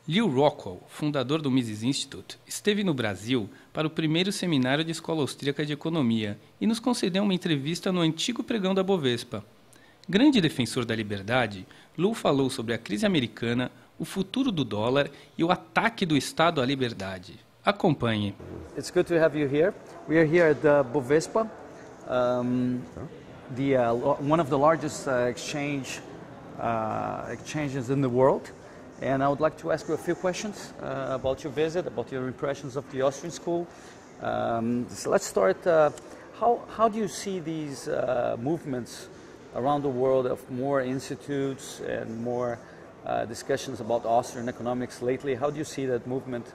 Lew Rockwell, fundador do Mises Institute, esteve no Brasil para o primeiro seminário de Escola Austríaca de Economia e nos concedeu uma entrevista no antigo pregão da Bovespa. Grande defensor da liberdade, Lew falou sobre a crise americana, o futuro do dólar e o ataque do Estado à liberdade. Acompanhe. It's good to have you here. We are here at the Bovespa, one of the largest exchanges in the world. And I would like to ask you a few questions about your visit, about your impressions of the Austrian school. So let's start. How do you see these movements around the world of more institutes and more discussions about Austrian economics lately? How do you see that movement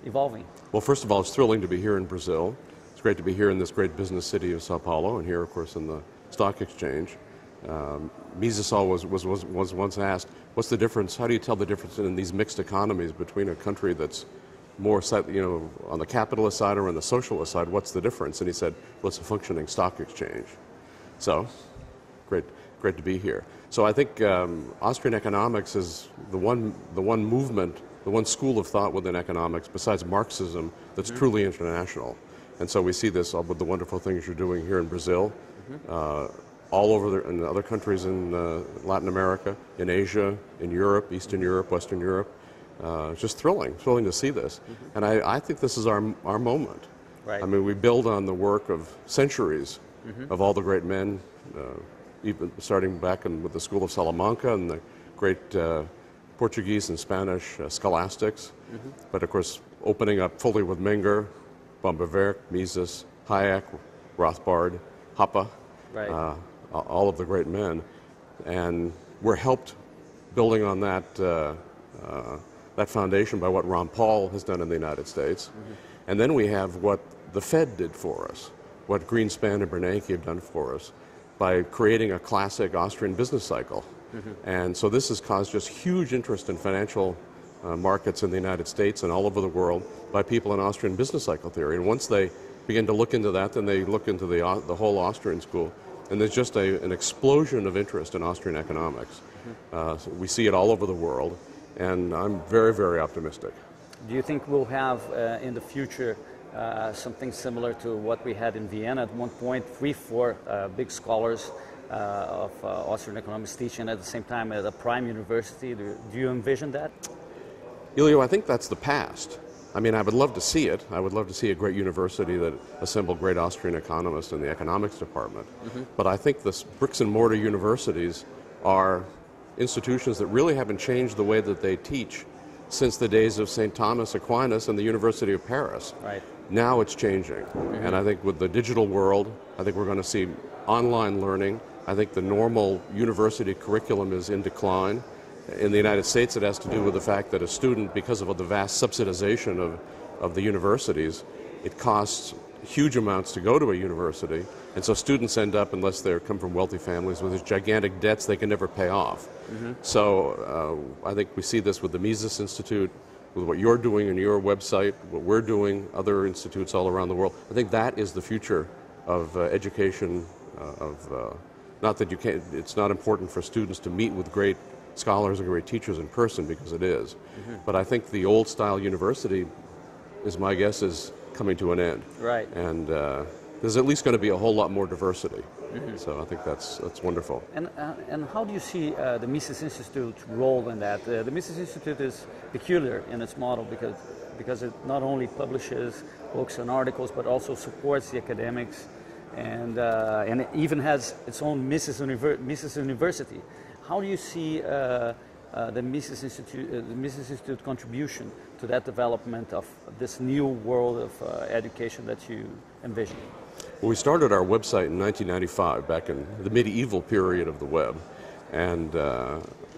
evolving? Well, first of all, it's thrilling to be here in Brazil. It's great to be here in this great business city of Sao Paulo, and here, of course, in the stock exchange. Mises was once asked, what's the difference, how do you tell the difference in these mixed economies between a country that's more, on the capitalist side or on the socialist side, what's the difference? And he said, well, it's a functioning stock exchange. So, great to be here. So I think Austrian economics is the one movement, the one school of thought within economics, besides Marxism, that's truly international. And so we see this with the wonderful things you're doing here in Brazil, all over in other countries in Latin America, in Asia, in Europe, Eastern Europe, Western Europe. It's just thrilling to see this. And I think this is our moment. Right. I mean, we build on the work of centuries of all the great men, even starting back with the School of Salamanca and the great Portuguese and Spanish scholastics. But of course, opening up fully with Menger, boehm-bawerk, Mises, Hayek, Rothbard, Hoppe. Right. All of the great men, and we're helped building on that foundation by what Ron Paul has done in the United States. And then we have what the Fed did for us, what Greenspan and Bernanke have done for us by creating a classic Austrian business cycle. And so this has caused just huge interest in financial markets in the United States and all over the world by people in Austrian business cycle theory. And once they begin to look into that, then they look into the whole Austrian school. And there's just an explosion of interest in Austrian economics. So we see it all over the world, and I'm very, very optimistic. Do you think we'll have in the future something similar to what we had in Vienna at one point, 3-4 big scholars of Austrian economics teaching at the same time at a prime university? Do you envision that? Helio, I think that's the past. I mean, I would love to see it. I would love to see a great university that assembled great Austrian economists in the economics department. But I think the bricks and mortar universities are institutions that really haven't changed the way that they teach since the days of St. Thomas Aquinas and the University of Paris. Right. Now it's changing. And I think with the digital world, I think we're going to see online learning. I think the normal university curriculum is in decline. In the United States, it has to do with the fact that a student, because of the vast subsidization of the universities, it costs huge amounts to go to a university, and so students end up, unless they come from wealthy families, with these gigantic debts they can never pay off. So I think we see this with the Mises Institute, with what you're doing in your website, what we're doing, other institutes all around the world. I think that is the future of education. Not that you can't, it's not important for students to meet with great scholars and great teachers in person, because it is. But I think the old style university, my guess, is coming to an end. Right. And there's at least going to be a whole lot more diversity. So I think that's wonderful. And how do you see the Mises Institute's role in that? The Mises Institute is peculiar in its model because it not only publishes books and articles, but also supports the academics, and it even has its own Mises University. How do you see the Mises Institute contribution to that development of this new world of education that you envision? Well, we started our website in 1995, back in the medieval period of the web, and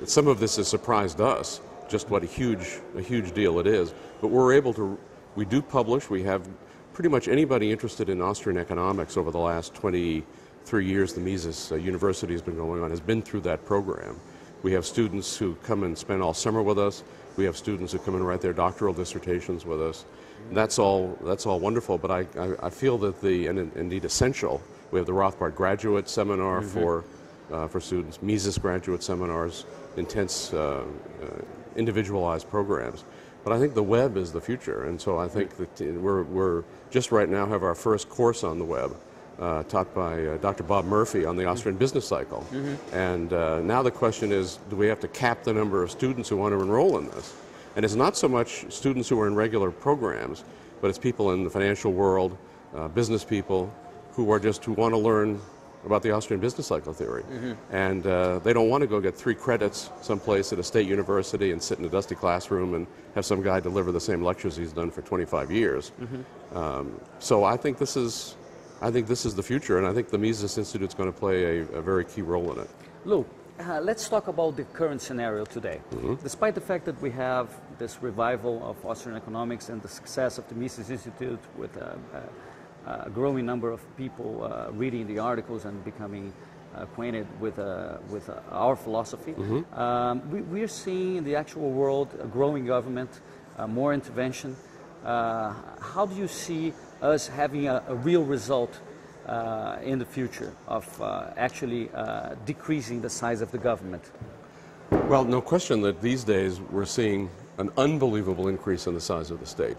some of this has surprised us, just what a huge deal it is. But we do publish. We have pretty much anybody interested in Austrian economics over the last 23 years the Mises University has been going on has been through that program. We have students who come and spend all summer with us. We have students who come and write their doctoral dissertations with us. That's all wonderful, but I feel that and indeed essential. We have the Rothbard Graduate Seminar for students, Mises graduate seminars, intense individualized programs. But I think the web is the future, and so I think that we're just right now have our first course on the web, taught by Dr. Bob Murphy on the Austrian business cycle. And now the question is, do we have to cap the number of students who want to enroll in this? And it's not so much students who are in regular programs, but it's people in the financial world, business people who want to learn about the Austrian business cycle theory. And they don't want to go get 3 credits someplace at a state university and sit in a dusty classroom and have some guy deliver the same lectures he's done for 25 years. So I think this is the future, and I think the Mises Institute is going to play a very key role in it. Lew, let's talk about the current scenario today. Despite the fact that we have this revival of Austrian economics and the success of the Mises Institute with a growing number of people reading the articles and becoming acquainted with our philosophy, we are seeing in the actual world a growing government, more intervention. How do you see us having a real result in the future of actually decreasing the size of the government? Well, no question that these days we're seeing an unbelievable increase in the size of the state.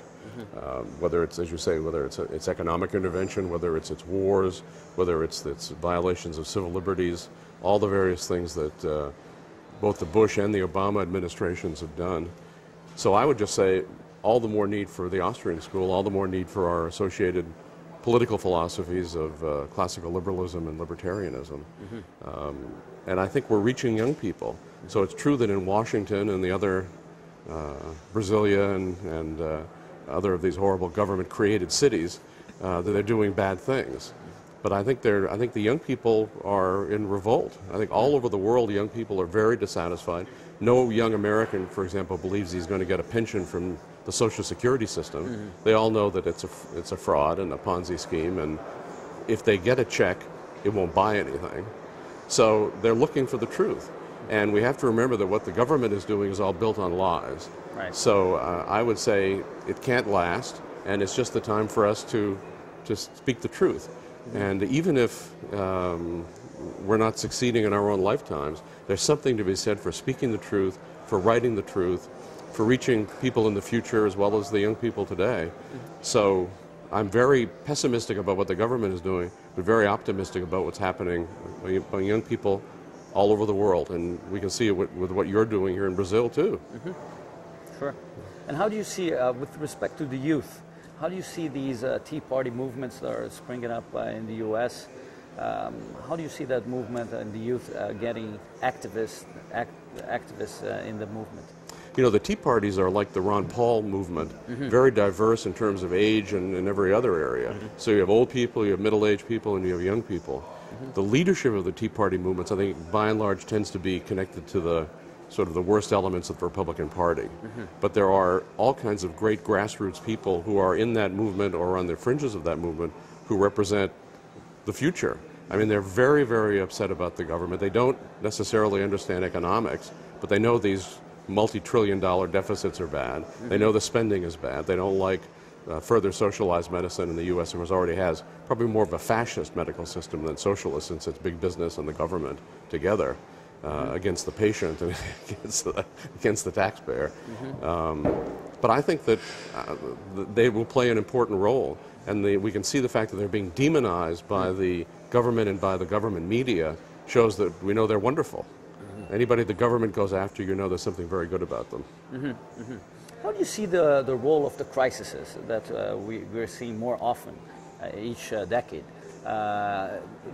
Whether it's, as you say, whether it's economic intervention, whether it's wars, whether it's violations of civil liberties, all the various things that both the Bush and the Obama administrations have done. So I would just say all the more need for the Austrian school, all the more need for our associated political philosophies of classical liberalism and libertarianism. And I think we're reaching young people. So it's true that in Washington and the other Brasilia and other of these horrible government-created cities, that they're doing bad things. But I think the young people are in revolt. I think all over the world, young people are very dissatisfied. No young American, for example, believes he's going to get a pension from the Social Security system. They all know that it's a fraud and a Ponzi scheme, and if they get a check, it won't buy anything. So they're looking for the truth. And we have to remember that what the government is doing is all built on lies. Right. So I would say it can't last, and it's just the time for us to speak the truth. And even if we're not succeeding in our own lifetimes, there's something to be said for speaking the truth, for writing the truth, for reaching people in the future as well as the young people today. So I'm very pessimistic about what the government is doing, but very optimistic about what's happening among young people all over the world. And we can see it with what you're doing here in Brazil, too. Sure. And how do you see, with respect to the youth, how do you see these Tea Party movements that are springing up in the U.S.? How do you see that movement and the youth getting activists in the movement? You know, the Tea Parties are like the Ron Paul movement, very diverse in terms of age and in every other area. So you have old people, you have middle-aged people, and you have young people. The leadership of the Tea Party movements, I think, by and large, tends to be connected to the sort of the worst elements of the Republican Party. But there are all kinds of great grassroots people who are in that movement or on the fringes of that movement who represent the future. I mean, they're very, very upset about the government. They don't necessarily understand economics, but they know these multi-trillion-dollar deficits are bad. They know the spending is bad. They don't like further socialized medicine in the U.S., which already has probably more of a fascist medical system than socialist, since it's big business and the government together against the patient and against the taxpayer. But I think that they will play an important role, and we can see the fact that they're being demonized by the government and by the government media shows that we know they're wonderful. Anybody the government goes after, you know there's something very good about them. How do you see the role of the crises that we're seeing more often each decade?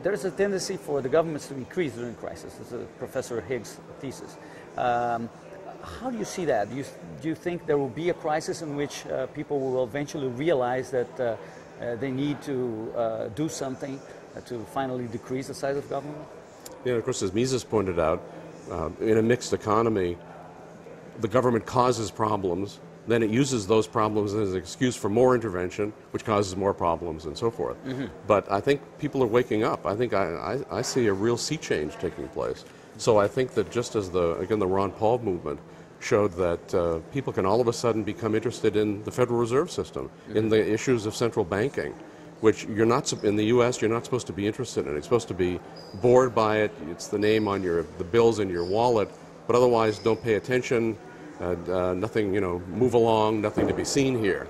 There's a tendency for the governments to increase during crisis. This is Professor Higgs' thesis. How do you see that? Do you think there will be a crisis in which people will eventually realize that they need to do something to finally decrease the size of government? Yeah, of course, as Mises pointed out, in a mixed economy, the government causes problems, then it uses those problems as an excuse for more intervention, which causes more problems and so forth. But I think people are waking up. I think I see a real sea change taking place. So I think that just as the Ron Paul movement showed that people can all of a sudden become interested in the Federal Reserve System, in the issues of central banking, which you're not, in the U.S., you're not supposed to be interested in. You're supposed to be bored by it. It's the name on the bills in your wallet, but otherwise don't pay attention. nothing, move along, nothing to be seen here.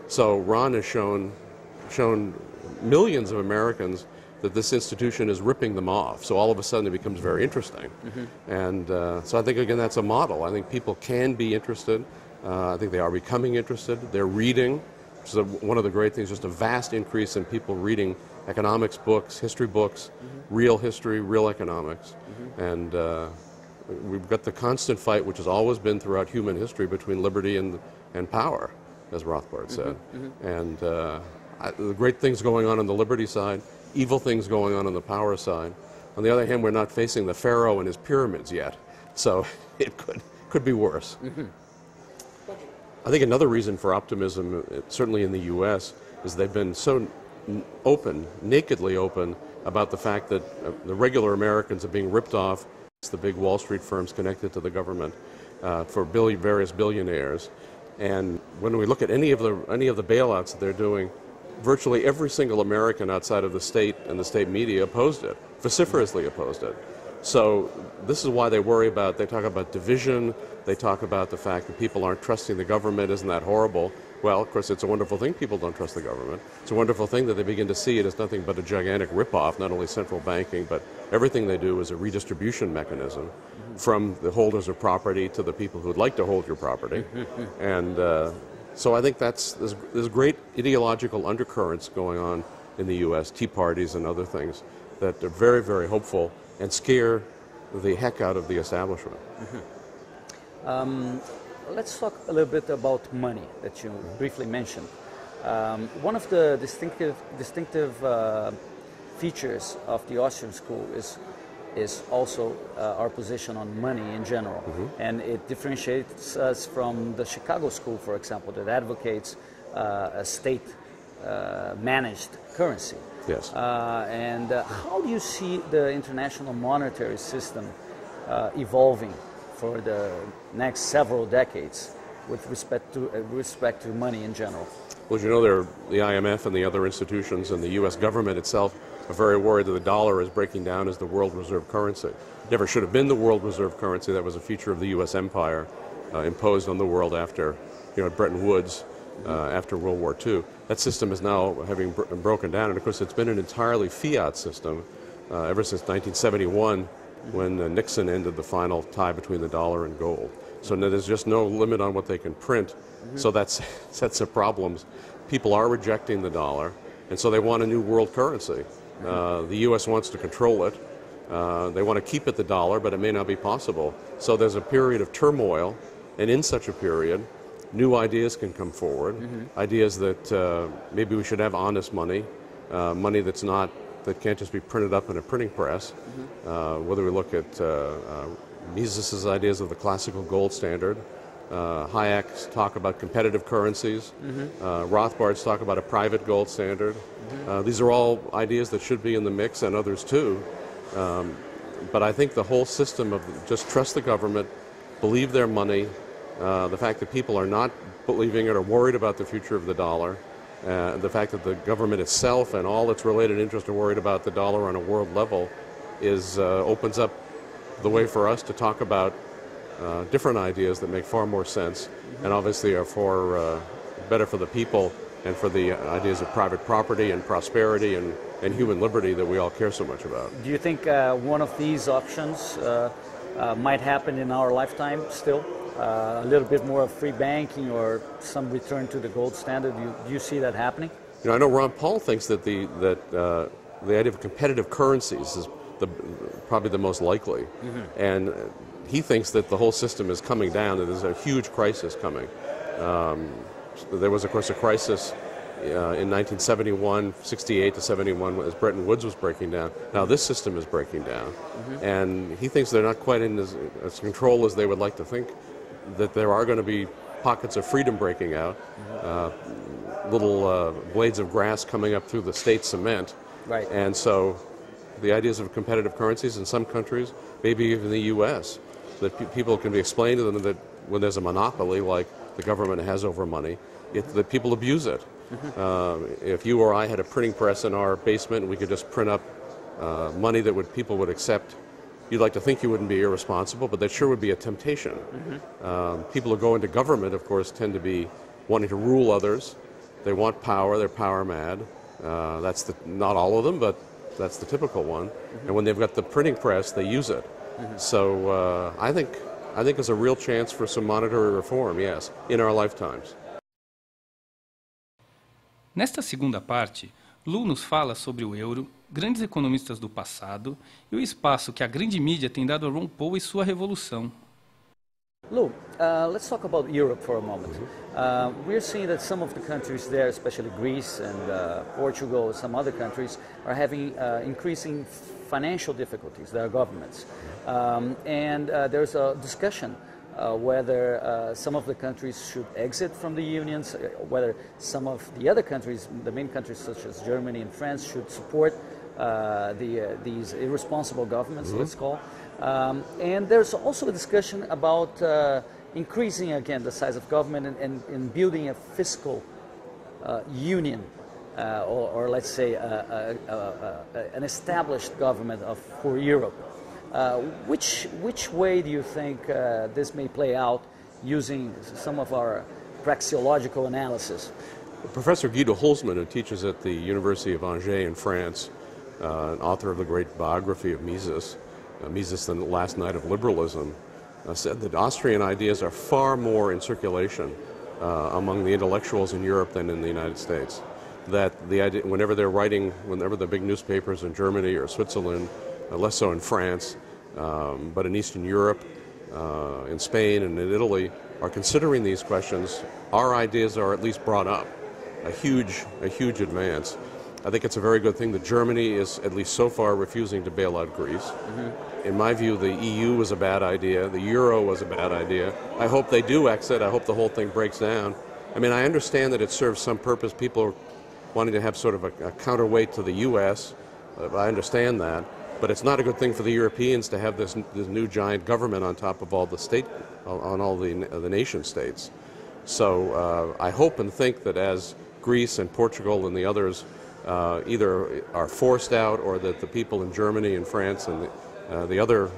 So Ron has shown millions of Americans that this institution is ripping them off. So all of a sudden it becomes very interesting. And so I think, again, that's a model. I think people can be interested. I think they are becoming interested. They're reading. So one of the great things, just a vast increase in people reading economics books, history books, real history, real economics. And we've got the constant fight, which has always been throughout human history, between liberty and power, as Rothbard said. And the great things going on the liberty side, evil things going on the power side. On the other hand, we're not facing the pharaoh and his pyramids yet, so it could be worse. I think another reason for optimism, certainly in the U.S., is they've been so open, nakedly open, about the fact that the regular Americans are being ripped off. It's the big Wall Street firms connected to the government for various billionaires. And when we look at any of the bailouts that they're doing, virtually every single American outside of the state and the state media opposed it, vociferously opposed it. So this is why they talk about division, they talk about the fact that people aren't trusting the government. Isn't that horrible? Well, of course, it's a wonderful thing people don't trust the government. It's a wonderful thing that they begin to see it as nothing but a gigantic ripoff, not only central banking, but everything they do is a redistribution mechanism from the holders of property to the people who'd like to hold your property. And so I think there's great ideological undercurrents going on in the U.S., tea parties and other things that are very, very hopeful and scare the heck out of the establishment. Let's talk a little bit about money that you briefly mentioned. One of the distinctive features of the Austrian school is also our position on money in general. And it differentiates us from the Chicago school, for example, that advocates a state managed currency. Yes. And how do you see the international monetary system evolving for the next several decades with respect to money in general? Well, as you know, the IMF and the other institutions and the U.S. government itself are very worried that the dollar is breaking down as the world reserve currency. It never should have been the world reserve currency. That was a feature of the U.S. empire imposed on the world after, Bretton Woods, after World War II. That system is now having broken down, and of course it's been an entirely fiat system ever since 1971, when Nixon ended the final tie between the dollar and gold. So now there's just no limit on what they can print. So that sets up problems. People are rejecting the dollar, and so they want a new world currency. The U.S. wants to control it. They want to keep it the dollar, but it may not be possible. So there's a period of turmoil, and in such a period, new ideas can come forward. Ideas that maybe we should have honest money, money that can't just be printed up in a printing press. Whether we look at Mises's ideas of the classical gold standard, Hayek's talk about competitive currencies, Rothbard's talk about a private gold standard. These are all ideas that should be in the mix, and others too. But I think the whole system of just trust the government, believe their money, the fact that people are not believing it or worried about the future of the dollar, the fact that the government itself and all its related interests are worried about the dollar on a world level opens up the way for us to talk about different ideas that make far more sense and obviously are better for the people and for the ideas of private property and prosperity and human liberty that we all care so much about. Do you think one of these options might happen in our lifetime still? A little bit more of free banking or some return to the gold standard? Do you see that happening? I know Ron Paul thinks that the idea of competitive currencies is probably the most likely. And he thinks that the whole system is coming down, that there's a huge crisis coming. There was, of course, a crisis in 1971, 68 to 71, as Bretton Woods was breaking down. Now this system is breaking down. And he thinks they're not quite in as control as they would like to think, that there are going to be pockets of freedom breaking out, little blades of grass coming up through the state cement. Right. And so the ideas of competitive currencies in some countries, maybe even the U.S., that people can be explained to them that when there's a monopoly like the government has over money, that people abuse it. If you or I had a printing press in our basement, we could just print up money that people would accept you'd like to think you wouldn't be irresponsible, but that sure would be a temptation. People who go into government, of course, tend to be wanting to rule others. They want power, they're power mad. Not all of them, but that's the typical one. And when they've got the printing press, they use it. So I think there's a real chance for some monetary reform, yes, in our lifetimes. Nesta segunda parte, Lew nos fala sobre o euro, grandes economistas do passado e o espaço que a grande mídia tem dado a Ron Paul e sua revolução. Lew, let's talk about Europe for a moment. We're seeing that some of the countries there, especially Greece and Portugal, some other countries, are having increasing financial difficulties, their governments. And there's a discussion whether some of the countries should exit from the unions, whether some of the other countries, the main countries such as Germany and France, should support these irresponsible governments, let's call. And there's also a discussion about increasing again the size of government and building a fiscal union, or let's say an established government for Europe. Which way do you think this may play out using some of our praxeological analysis? Professor Guido Holzmann, who teaches at the University of Angers in France, an author of the great biography of Mises, Mises, the Last Night of Liberalism, said that Austrian ideas are far more in circulation among the intellectuals in Europe than in the United States. That the idea, whenever the big newspapers in Germany or Switzerland, less so in France, but in Eastern Europe, in Spain and in Italy, are considering these questions, our ideas are at least brought up. A huge advance. I think it's a very good thing that Germany is, at least so far, refusing to bail out Greece. In my view, the EU was a bad idea. The euro was a bad idea. I hope they do exit. I hope the whole thing breaks down. I mean, I understand that it serves some purpose. People are wanting to have sort of a counterweight to the U.S. I understand that. But it's not a good thing for the Europeans to have this new giant government on top of all the nation states. So I hope and think that as Greece and Portugal and the others either are forced out, or that the people in Germany and France and the other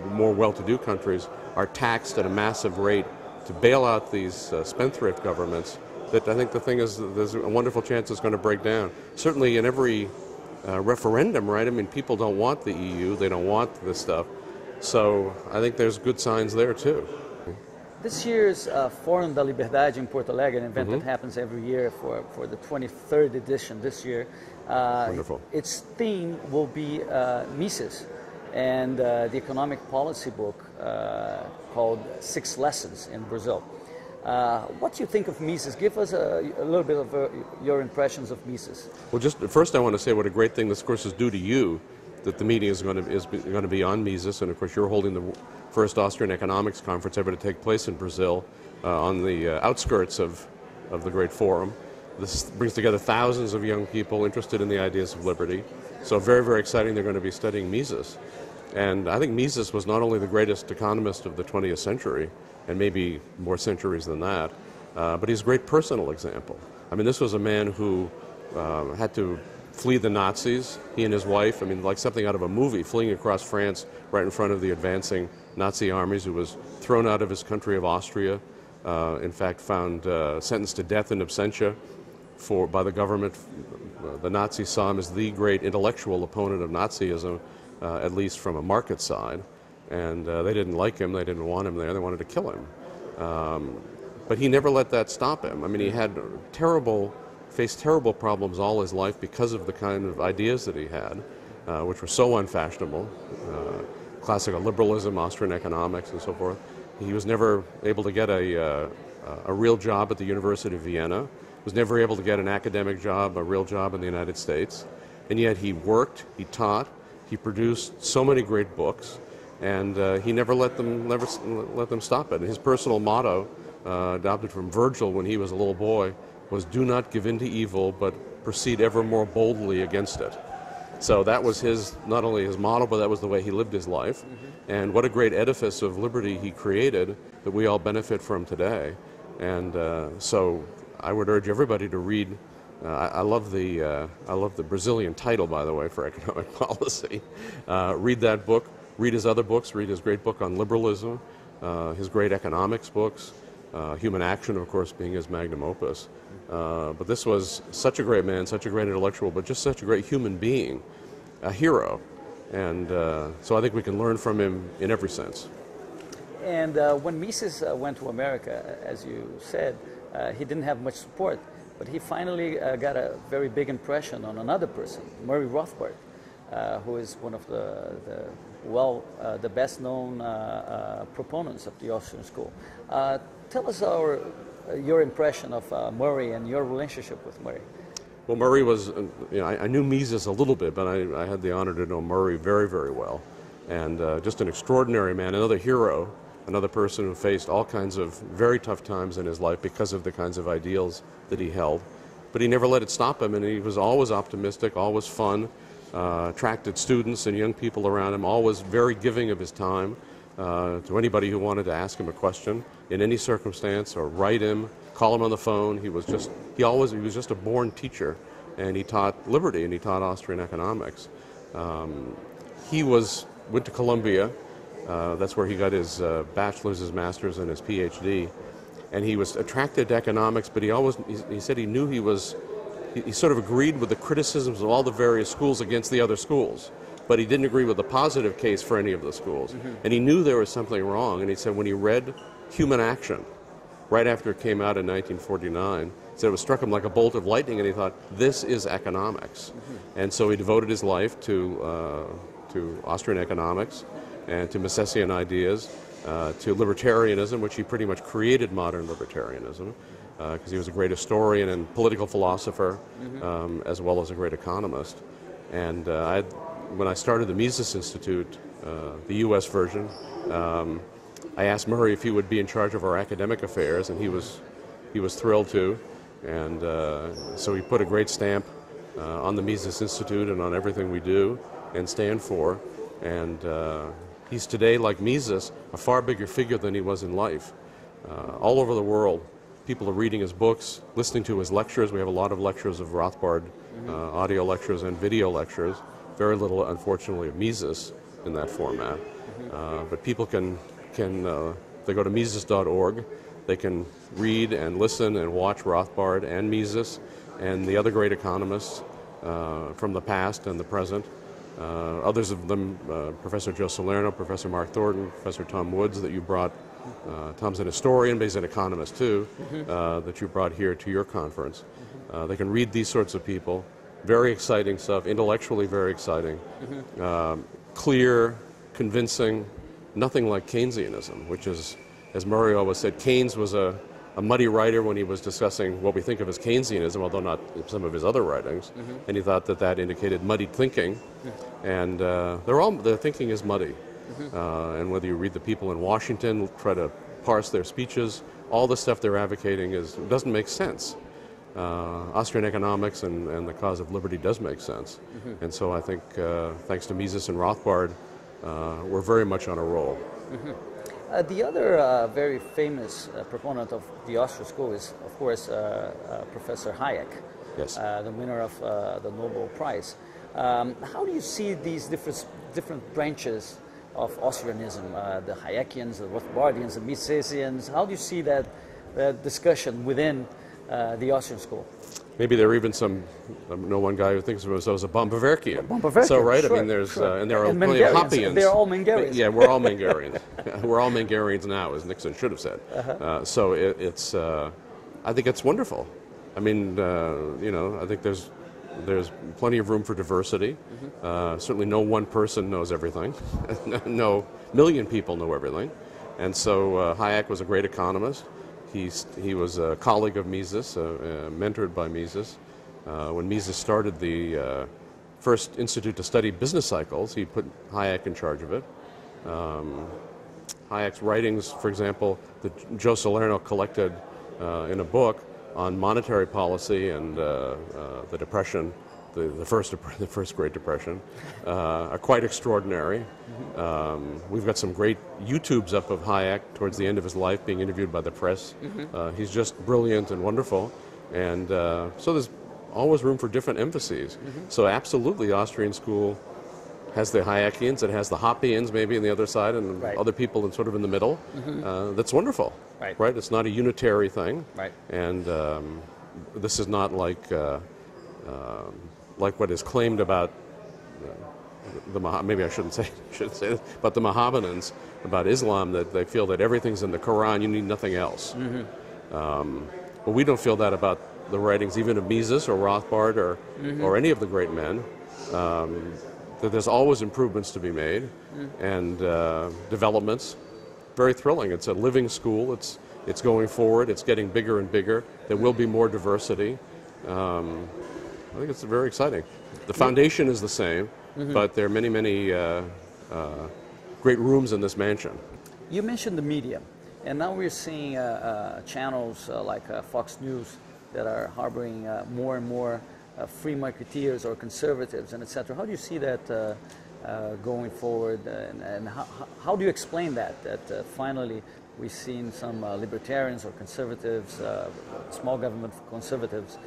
more well-to-do countries are taxed at a massive rate to bail out these spendthrift governments, that I think the thing is, there's a wonderful chance it's going to break down. Certainly in every referendum, right? I mean, people don't want the EU, they don't want this stuff. So I think there's good signs there too. This year's Forum da Liberdade in Porto Alegre, an event that happens every year for the 23rd edition this year. Wonderful. Its theme will be Mises and the economic policy book called 6 Lessons in Brazil. What do you think of Mises? Give us a little bit of your impressions of Mises. Well, just first I want to say what a great thing this course is due to you, that the meeting is going to be on Mises, and of course you're holding the first Austrian economics conference ever to take place in Brazil on the outskirts of the great forum. This brings together thousands of young people interested in the ideas of liberty. So very, very exciting. They're going to be studying Mises. And I think Mises was not only the greatest economist of the 20th century, and maybe more centuries than that, but he's a great personal example. I mean, this was a man who had to flee the Nazis, he and his wife, I mean, like something out of a movie, fleeing across France right in front of the advancing Nazi armies, who was thrown out of his country of Austria, in fact found sentenced to death in absentia by the government. The Nazis saw him as the great intellectual opponent of Nazism, at least from a market side, and they didn't like him, they didn't want him there, they wanted to kill him. But he never let that stop him. I mean, he had faced terrible problems all his life because of the kind of ideas that he had, which were so unfashionable, classical liberalism, Austrian economics, and so forth. He was never able to get a real job at the University of Vienna, was never able to get an academic job, a real job in the United States, and yet he worked, he taught, he produced so many great books, and he never let them stop it. And his personal motto, adopted from Virgil when he was a little boy, was "Do not give in to evil, but proceed ever more boldly against it." So that was not only his motto, but that was the way he lived his life. And what a great edifice of liberty he created that we all benefit from today. And so I would urge everybody to read I love the Brazilian title, by the way, for economic policy. Read that book. Read his other books. Read his great book on liberalism, his great economics books, Human Action, of course, being his magnum opus. But this was such a great man, such a great intellectual, but just such a great human being, a hero. And so I think we can learn from him in every sense. And when Mises went to America, as you said, he didn't have much support, but he finally got a very big impression on another person, Murray Rothbard, who is one of the best-known proponents of the Austrian school. Tell us your impression of Murray and your relationship with Murray. Well, Murray was, I knew Mises a little bit, but I had the honor to know Murray very, very well. And just an extraordinary man, another hero, another person who faced all kinds of very tough times in his life because of the kinds of ideals that he held. But he never let it stop him, and he was always optimistic, always fun, attracted students and young people around him, always very giving of his time to anybody who wanted to ask him a question in any circumstance or write him, call him on the phone. He was just a born teacher, and he taught liberty and he taught Austrian economics. He went to Columbia. That's where he got his bachelor's, his master's, and his PhD. And he was attracted to economics, but he said he knew he sort of agreed with the criticisms of all the various schools against the other schools, but he didn't agree with the positive case for any of the schools. Mm-hmm. And he knew there was something wrong, and he said when he read Human Action, right after it came out in 1949, he said it struck him like a bolt of lightning, and he thought, this is economics. Mm-hmm. And so he devoted his life to Austrian economics and to Misesian ideas, to libertarianism, which he pretty much created modern libertarianism, because he was a great historian and political philosopher, mm-hmm. As well as a great economist. And when I started the Mises Institute, the U.S. version, I asked Murray if he would be in charge of our academic affairs, and he was thrilled to. And so he put a great stamp on the Mises Institute and on everything we do and stand for. And he's today, like Mises, a far bigger figure than he was in life. All over the world, people are reading his books, listening to his lectures. We have a lot of lectures of Rothbard, audio lectures and video lectures. Very little, unfortunately, of Mises in that format. But people can they go to Mises.org. They can read and listen and watch Rothbard and Mises and the other great economists from the past and the present. Others of them, Professor Joe Salerno, Professor Mark Thornton, Professor Tom Woods, that you brought. Tom's an historian, but he's an economist too, that you brought here to your conference. They can read these sorts of people. Very exciting stuff, intellectually very exciting. Clear, convincing, nothing like Keynesianism, which is, as Murray always said, Keynes was a muddy writer when he was discussing what we think of as Keynesianism, although not some of his other writings, and he thought that indicated muddied thinking, and their thinking is muddy. And whether you read the people in Washington, try to parse their speeches, all the stuff they're advocating doesn't make sense. Austrian economics and the cause of liberty does make sense. And so I think, thanks to Mises and Rothbard, we're very much on a roll. The other very famous proponent of the Austrian school is, of course, Professor Hayek, yes. The winner of the Nobel Prize. How do you see these different branches of Austrianism, the Hayekians, the Rothbardians, the Misesians? How do you see that discussion within the Austrian school? Maybe there are even I know one guy who thinks of himself as a boehm-bawerkian. Boehm-bawerkian, so, right, sure, I mean, there's and there are and plenty of Hoppians. They're all Mengarians. Yeah, we're all Mengarians. We're all Mengarians now, as Nixon should have said. So it's I think it's wonderful. I mean, I think there's plenty of room for diversity. Certainly, no one person knows everything. No million people know everything. And so Hayek was a great economist. He was a colleague of Mises, mentored by Mises. When Mises started the first institute to study business cycles, he put Hayek in charge of it. Hayek's writings, for example, that Joe Salerno collected in a book on monetary policy and the Depression, the first Great Depression, are quite extraordinary. We've got some great YouTubes up of Hayek towards the end of his life being interviewed by the press. He's just brilliant and wonderful. And so there's always room for different emphases. So absolutely, the Austrian school has the Hayekians, it has the Hoppians maybe on the other side, and other people sort of in the middle. That's wonderful, right? It's not a unitary thing, and this is not like what is claimed about maybe I shouldn't say this, but the Mohammedans about Islam, that they feel that everything's in the Quran, you need nothing else. But we don't feel that about the writings even of Mises or Rothbard or any of the great men. That there's always improvements to be made and developments. Very thrilling. It's a living school. It's going forward. It's getting bigger and bigger. There will be more diversity. I think it's very exciting. The foundation is the same, but there are many, many great rooms in this mansion. You mentioned the media, and now we're seeing channels like Fox News that are harboring more and more free marketeers or conservatives and etc. How do you see that going forward, and how do you explain that finally we've seen some libertarians or conservatives, small government conservatives,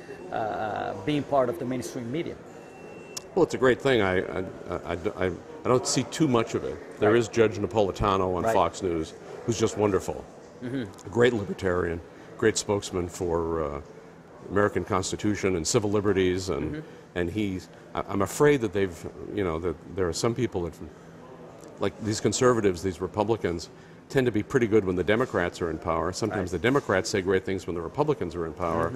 being part of the mainstream media? Well, it's a great thing. I don't see too much of it. There is Judge Napolitano on Fox News, who's just wonderful. A great libertarian, great spokesman for American Constitution and civil liberties, and I'm afraid that that there are some people that, like these conservatives, these Republicans, tend to be pretty good when the Democrats are in power. Sometimes the Democrats say great things when the Republicans are in power,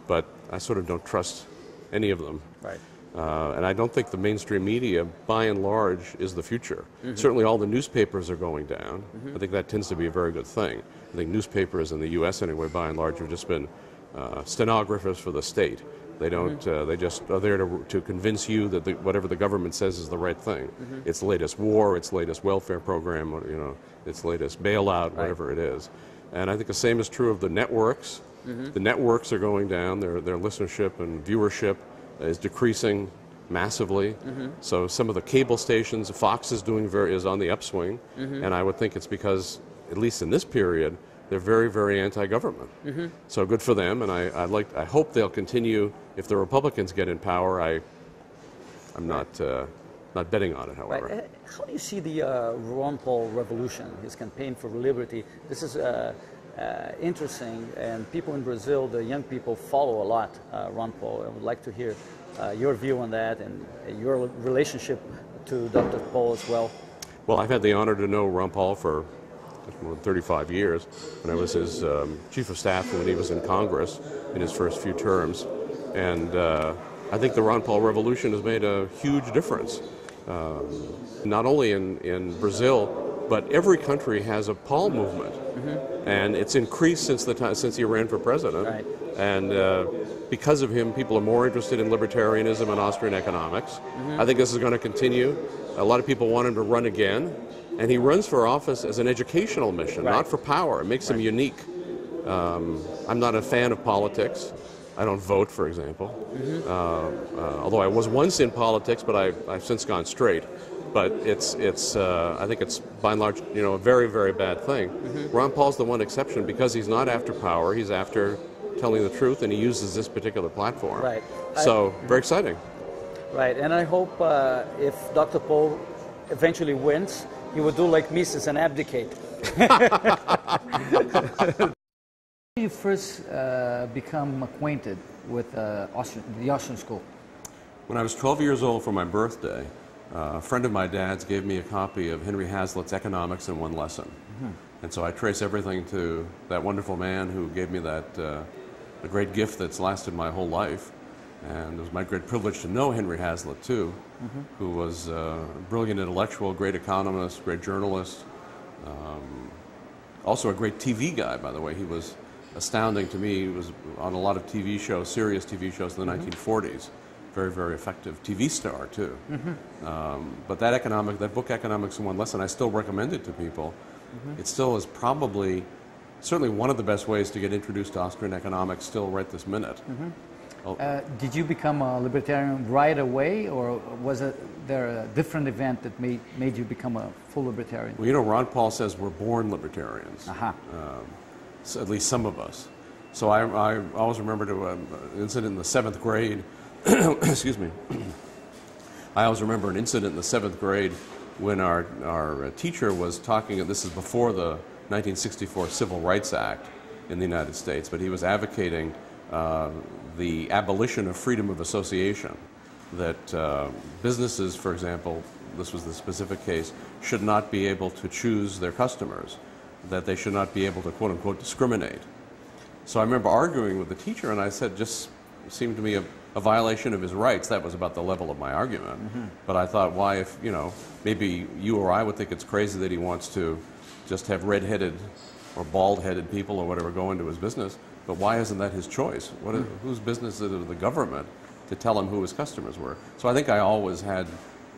but I sort of don't trust any of them. And I don't think the mainstream media, by and large, is the future. Certainly all the newspapers are going down. I think that tends to be a very good thing. I think newspapers in the U.S. anyway, by and large, have just been stenographers for the state. They don't. They just are there to convince you that whatever the government says is the right thing. Its latest war, its latest welfare program, its latest bailout, whatever it is. And I think the same is true of the networks. The networks are going down. Their listenership and viewership is decreasing massively. So some of the cable stations, Fox is on the upswing, and I would think it's because, at least in this period, they're very, very anti-government. So good for them, and I hope they'll continue. If the Republicans get in power, I'm not betting on it, however. How do you see the Ron Paul revolution, his campaign for liberty? This is interesting, and people in Brazil, the young people, follow a lot Ron Paul. I would like to hear your view on that and your relationship to Dr. Paul as well. Well, I've had the honor to know Ron Paul for more than 35 years, when I was his chief of staff when he was in Congress in his first few terms. And I think the Ron Paul revolution has made a huge difference. Not only in Brazil, but every country has a Paul movement. And it's increased since he ran for president. And because of him, people are more interested in libertarianism and Austrian economics. I think this is going to continue. A lot of people want him to run again. And he runs for office as an educational mission, not for power. It makes him unique. I'm not a fan of politics. I don't vote, for example. Although I was once in politics, but I've since gone straight. But I think it's by and large, a very, very bad thing. Ron Paul's the one exception because he's not after power. He's after telling the truth, and he uses this particular platform. So very exciting. And I hope if Dr. Paul eventually wins, he would do like Mises and abdicate. When did you first become acquainted with the Austrian school? When I was 12 years old for my birthday, a friend of my dad's gave me a copy of Henry Hazlitt's Economics in One Lesson. And so I trace everything to that wonderful man who gave me that a great gift that's lasted my whole life. And it was my great privilege to know Henry Hazlitt, too, who was a brilliant intellectual, great economist, great journalist, also a great TV guy, by the way. He was astounding to me. He was on a lot of TV shows, serious TV shows in the 1940s. Very, very effective TV star, too. But that book, Economics in One Lesson, I still recommend it to people. It still is certainly one of the best ways to get introduced to Austrian economics still right this minute. Did you become a libertarian right away, or was there a different event that made you become a full libertarian? Well, Ron Paul says we're born libertarians, so at least some of us. So I always remember an incident in the 7th grade. Excuse me. I always remember an incident in the 7th grade when our teacher was talking, and this is before the 1964 Civil Rights Act in the United States, but he was advocating the abolition of freedom of association, that businesses, for example, this was the specific case, should not be able to choose their customers, that they should not be able to, quote unquote, discriminate. So I remember arguing with the teacher, and I said, just seemed to me a violation of his rights. That was about the level of my argument. Mm-hmm. But I thought, why, if, you know, maybe you or I would think it's crazy that he wants to just have red-headed or bald-headed people or whatever go into his business, but why isn't that his choice? Whose business is it of the government to tell him who his customers were? So I think I always had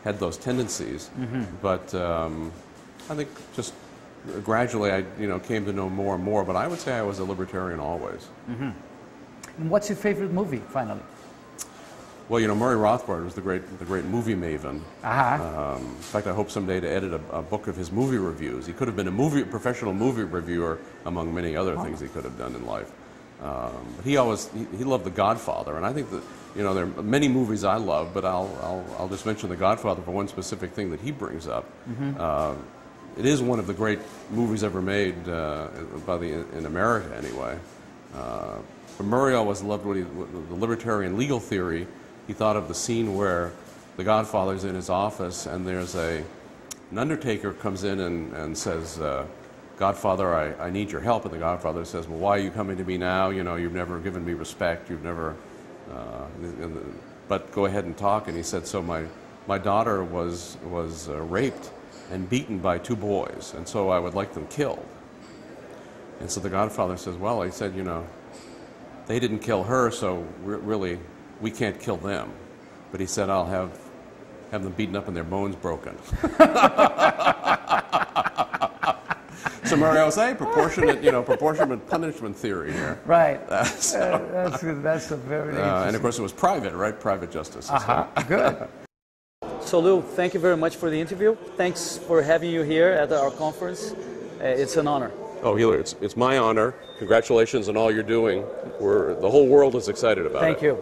those tendencies, mm-hmm. But I think just gradually I came to know more and more, but I would say I was a libertarian always. Mm-hmm. And what's your favorite movie, finally? Well, Murray Rothbard was the great movie maven. Uh-huh. In fact, I hope someday to edit a book of his movie reviews. He could have been a professional movie reviewer among many other things he could have done in life. But he loved The Godfather, and I think that there are many movies I love, but I'll just mention The Godfather for one specific thing that he brings up. Mm-hmm. It is one of the great movies ever made in America, anyway. But Murray always loved the libertarian legal theory. He thought of the scene where the Godfather's in his office, and there's an undertaker comes in and says, Godfather, I need your help. And the Godfather says, well, why are you coming to me now? You've never given me respect. You've never, but go ahead and talk. And he said, so my daughter was raped and beaten by 2 boys, and so I would like them killed. And so the Godfather says, well, he said, they didn't kill her, so really we can't kill them. But he said, I'll have them beaten up and their bones broken. So Murray, I was saying proportionate punishment theory here. Right. That's a very interesting. And of course it was private, right? Private justice. Uh-huh. Good. So Lew, thank you very much for the interview. Thanks for having you here at our conference. It's an honor. Oh, Helio, it's my honor. Congratulations on all you're doing. The whole world is excited about it. Thank you.